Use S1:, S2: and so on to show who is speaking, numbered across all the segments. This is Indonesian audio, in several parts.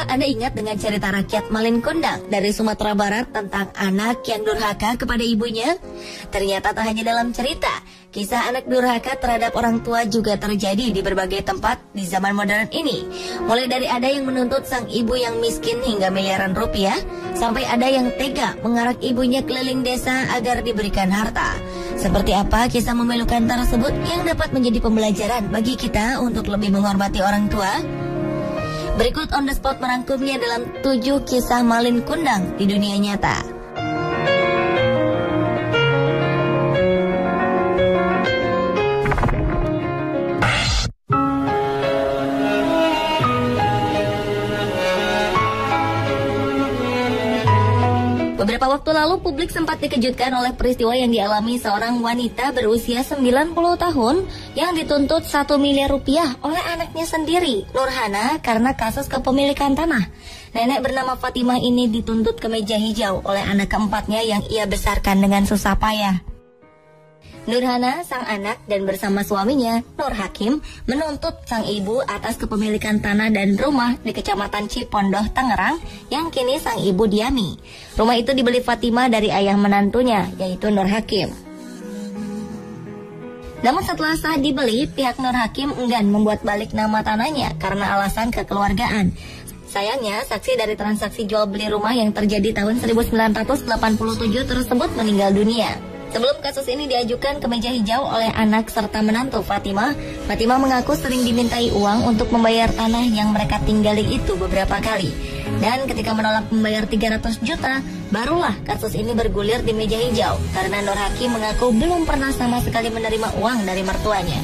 S1: Apakah Anda ingat dengan cerita rakyat Malin Kundang dari Sumatera Barat tentang anak yang durhaka kepada ibunya? Ternyata tak hanya dalam cerita, kisah anak durhaka terhadap orang tua juga terjadi di berbagai tempat di zaman modern ini. Mulai dari ada yang menuntut sang ibu yang miskin hingga miliaran rupiah, sampai ada yang tega mengarak ibunya keliling desa agar diberikan harta. Seperti apa kisah memilukan tersebut yang dapat menjadi pembelajaran bagi kita untuk lebih menghormati orang tua? Berikut On The Spot merangkumnya dalam 7 kisah Malin Kundang di dunia nyata. Beberapa waktu lalu publik sempat dikejutkan oleh peristiwa yang dialami seorang wanita berusia 90 tahun yang dituntut 1 miliar rupiah oleh anaknya sendiri, Nurhana, karena kasus kepemilikan tanah. Nenek bernama Fatimah ini dituntut ke meja hijau oleh anak keempatnya yang ia besarkan dengan susah payah. Nurhana, sang anak, dan bersama suaminya, Nur Hakim, menuntut sang ibu atas kepemilikan tanah dan rumah di Kecamatan Cipondoh, Tangerang, yang kini sang ibu diami. Rumah itu dibeli Fatimah dari ayah menantunya, yaitu Nur Hakim. Namun setelah sah dibeli, pihak Nur Hakim enggan membuat balik nama tanahnya karena alasan kekeluargaan. Sayangnya, saksi dari transaksi jual beli rumah yang terjadi tahun 1987 tersebut meninggal dunia. Sebelum kasus ini diajukan ke meja hijau oleh anak serta menantu Fatimah, Fatimah mengaku sering dimintai uang untuk membayar tanah yang mereka tinggali itu beberapa kali. Dan ketika menolak membayar 300 juta, barulah kasus ini bergulir di meja hijau karena Nur Hakim mengaku belum pernah sama sekali menerima uang dari mertuanya.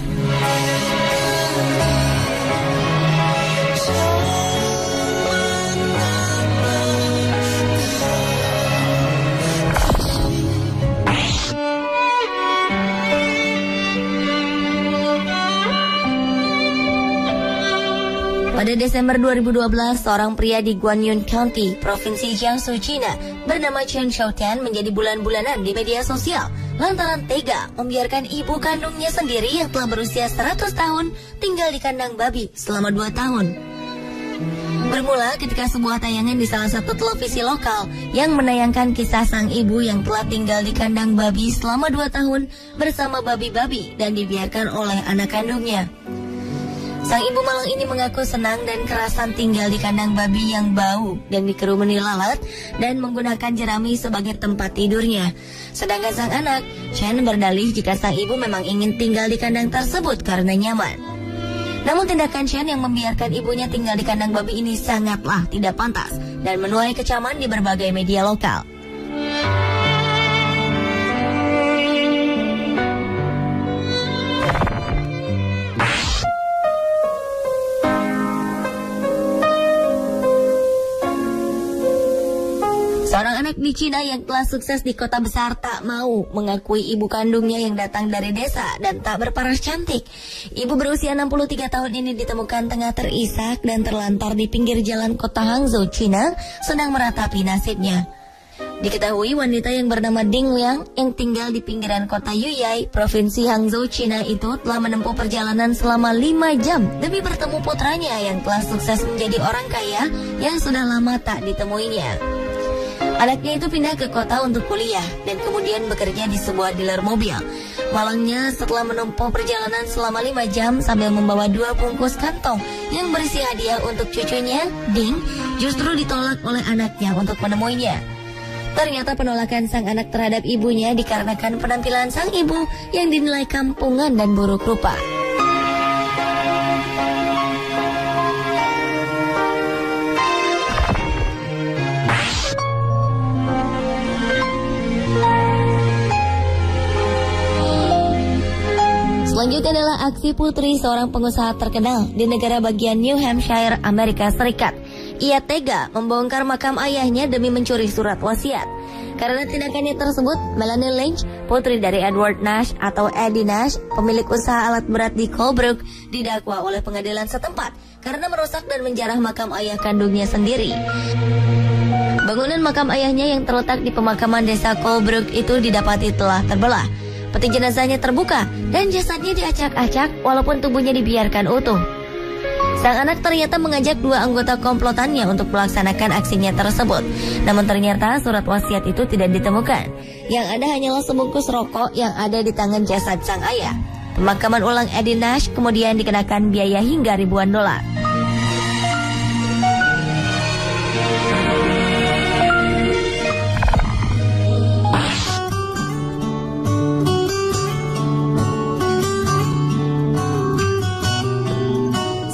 S1: Pada Desember 2012, seorang pria di Guanyun County, Provinsi Jiangsu, China, bernama Chen Xiaotian menjadi bulan-bulanan di media sosial lantaran tega membiarkan ibu kandungnya sendiri yang telah berusia 100 tahun tinggal di kandang babi selama 2 tahun. Bermula ketika sebuah tayangan di salah satu televisi lokal yang menayangkan kisah sang ibu yang telah tinggal di kandang babi selama 2 tahun bersama babi-babi dan dibiarkan oleh anak kandungnya. Sang ibu malang ini mengaku senang dan kerasan tinggal di kandang babi yang bau dan dikerumuni lalat dan menggunakan jerami sebagai tempat tidurnya. Sedangkan sang anak, Chen, berdalih jika sang ibu memang ingin tinggal di kandang tersebut karena nyaman. Namun tindakan Chen yang membiarkan ibunya tinggal di kandang babi ini sangatlah tidak pantas dan menuai kecaman di berbagai media lokal. Seorang anak di Cina yang telah sukses di kota besar tak mau mengakui ibu kandungnya yang datang dari desa dan tak berparas cantik. Ibu berusia 63 tahun ini ditemukan tengah terisak dan terlantar di pinggir jalan kota Hangzhou, Cina, sedang meratapi nasibnya. Diketahui wanita yang bernama Ding Liang yang tinggal di pinggiran kota Yuyai, Provinsi Hangzhou, Cina itu telah menempuh perjalanan selama 5 jam demi bertemu putranya yang telah sukses menjadi orang kaya yang sudah lama tak ditemuinya. Anaknya itu pindah ke kota untuk kuliah dan kemudian bekerja di sebuah dealer mobil. Malangnya setelah menempuh perjalanan selama 5 jam sambil membawa 2 bungkus kantong yang berisi hadiah untuk cucunya, Ding, justru ditolak oleh anaknya untuk menemuinya. Ternyata penolakan sang anak terhadap ibunya dikarenakan penampilan sang ibu yang dinilai kampungan dan buruk rupa. Selanjutnya adalah aksi putri seorang pengusaha terkenal di negara bagian New Hampshire, Amerika Serikat. Ia tega membongkar makam ayahnya demi mencuri surat wasiat. Karena tindakannya tersebut, Melanie Lynch, putri dari Edward Nash atau Eddie Nash, pemilik usaha alat berat di Colebrook, didakwa oleh pengadilan setempat karena merusak dan menjarah makam ayah kandungnya sendiri. Bangunan makam ayahnya yang terletak di pemakaman desa Colebrook itu didapati telah terbelah. Peti jenazahnya terbuka dan jasadnya diacak-acak walaupun tubuhnya dibiarkan utuh. Sang anak ternyata mengajak dua anggota komplotannya untuk melaksanakan aksinya tersebut. Namun ternyata surat wasiat itu tidak ditemukan. Yang ada hanyalah sebungkus rokok yang ada di tangan jasad sang ayah. Pemakaman ulang Eddie Nash kemudian dikenakan biaya hingga ribuan dolar.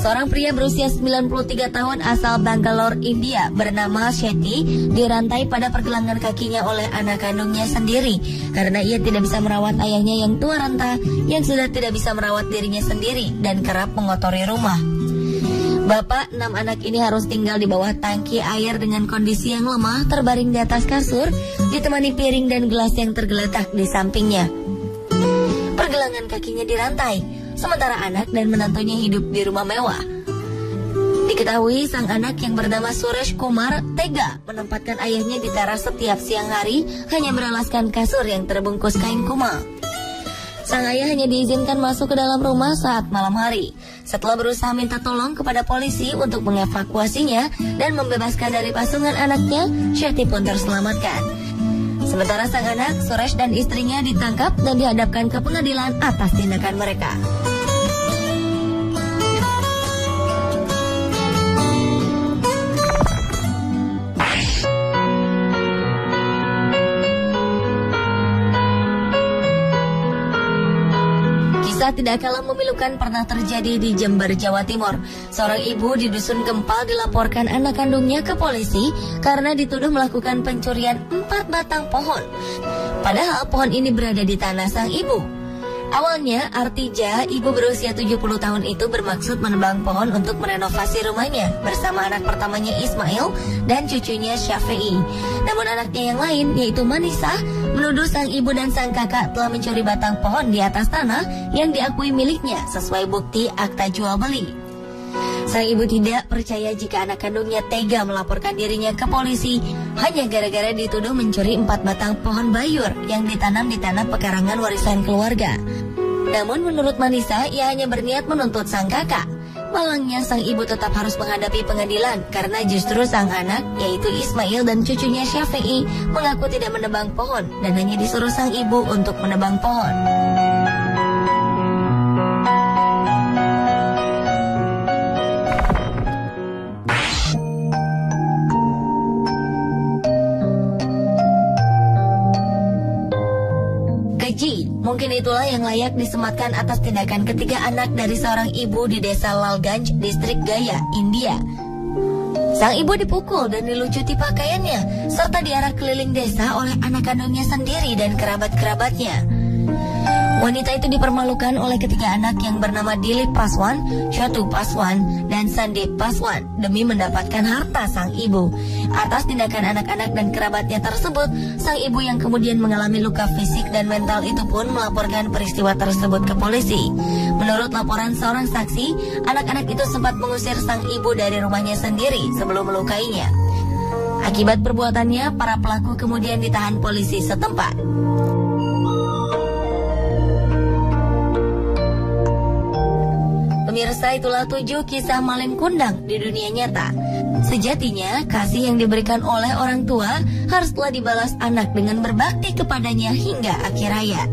S1: Seorang pria berusia 93 tahun asal Bangalore, India bernama Shetty dirantai pada pergelangan kakinya oleh anak kandungnya sendiri karena ia tidak bisa merawat ayahnya yang tua renta yang sudah tidak bisa merawat dirinya sendiri dan kerap mengotori rumah. Bapak 6 anak ini harus tinggal di bawah tangki air dengan kondisi yang lemah, terbaring di atas kasur, ditemani piring dan gelas yang tergeletak di sampingnya. Pergelangan kakinya dirantai, sementara anak dan menantunya hidup di rumah mewah. Diketahui sang anak yang bernama Suresh Kumar tega menempatkan ayahnya di teras setiap siang hari hanya beralaskan kasur yang terbungkus kain kumal. Sang ayah hanya diizinkan masuk ke dalam rumah saat malam hari. Setelah berusaha minta tolong kepada polisi untuk mengevakuasinya dan membebaskan dari pasungan anaknya, Shetty pun terselamatkan. Sementara sang anak, Suresh dan istrinya ditangkap dan dihadapkan ke pengadilan atas tindakan mereka. Kisah tidak kalah memilukan pernah terjadi di Jember, Jawa Timur. Seorang ibu di Dusun Gempal dilaporkan anak kandungnya ke polisi karena dituduh melakukan pencurian 4 batang pohon. Padahal pohon ini berada di tanah sang ibu. Awalnya, Artija, ibu berusia 70 tahun itu bermaksud menebang pohon untuk merenovasi rumahnya bersama anak pertamanya Ismail dan cucunya Syafi'i. Namun anaknya yang lain, yaitu Manisa, menuduh sang ibu dan sang kakak telah mencuri batang pohon di atas tanah yang diakui miliknya sesuai bukti akta jual beli. Sang ibu tidak percaya jika anak kandungnya tega melaporkan dirinya ke polisi hanya gara-gara dituduh mencuri 4 batang pohon bayur yang ditanam di tanah pekarangan warisan keluarga. Namun menurut Manisa, ia hanya berniat menuntut sang kakak. Malangnya sang ibu tetap harus menghadapi pengadilan karena justru sang anak, yaitu Ismail dan cucunya Syafi'i, mengaku tidak menebang pohon dan hanya disuruh sang ibu untuk menebang pohon. Mungkin itulah yang layak disematkan atas tindakan ketiga anak dari seorang ibu di desa Lalganj, distrik Gaya, India. Sang ibu dipukul dan dilucuti pakaiannya, serta diarak keliling desa oleh anak kandungnya sendiri dan kerabat-kerabatnya. Wanita itu dipermalukan oleh ketiga anak yang bernama Dilip Paswan, Shatu Paswan, dan Sandip Paswan demi mendapatkan harta sang ibu. Atas tindakan anak-anak dan kerabatnya tersebut, sang ibu yang kemudian mengalami luka fisik dan mental itu pun melaporkan peristiwa tersebut ke polisi. Menurut laporan seorang saksi, anak-anak itu sempat mengusir sang ibu dari rumahnya sendiri sebelum melukainya. Akibat perbuatannya, para pelaku kemudian ditahan polisi setempat. Pemirsa, itulah 7 kisah maling kundang di dunia nyata. Sejatinya, kasih yang diberikan oleh orang tua haruslah dibalas anak dengan berbakti kepadanya hingga akhir hayat.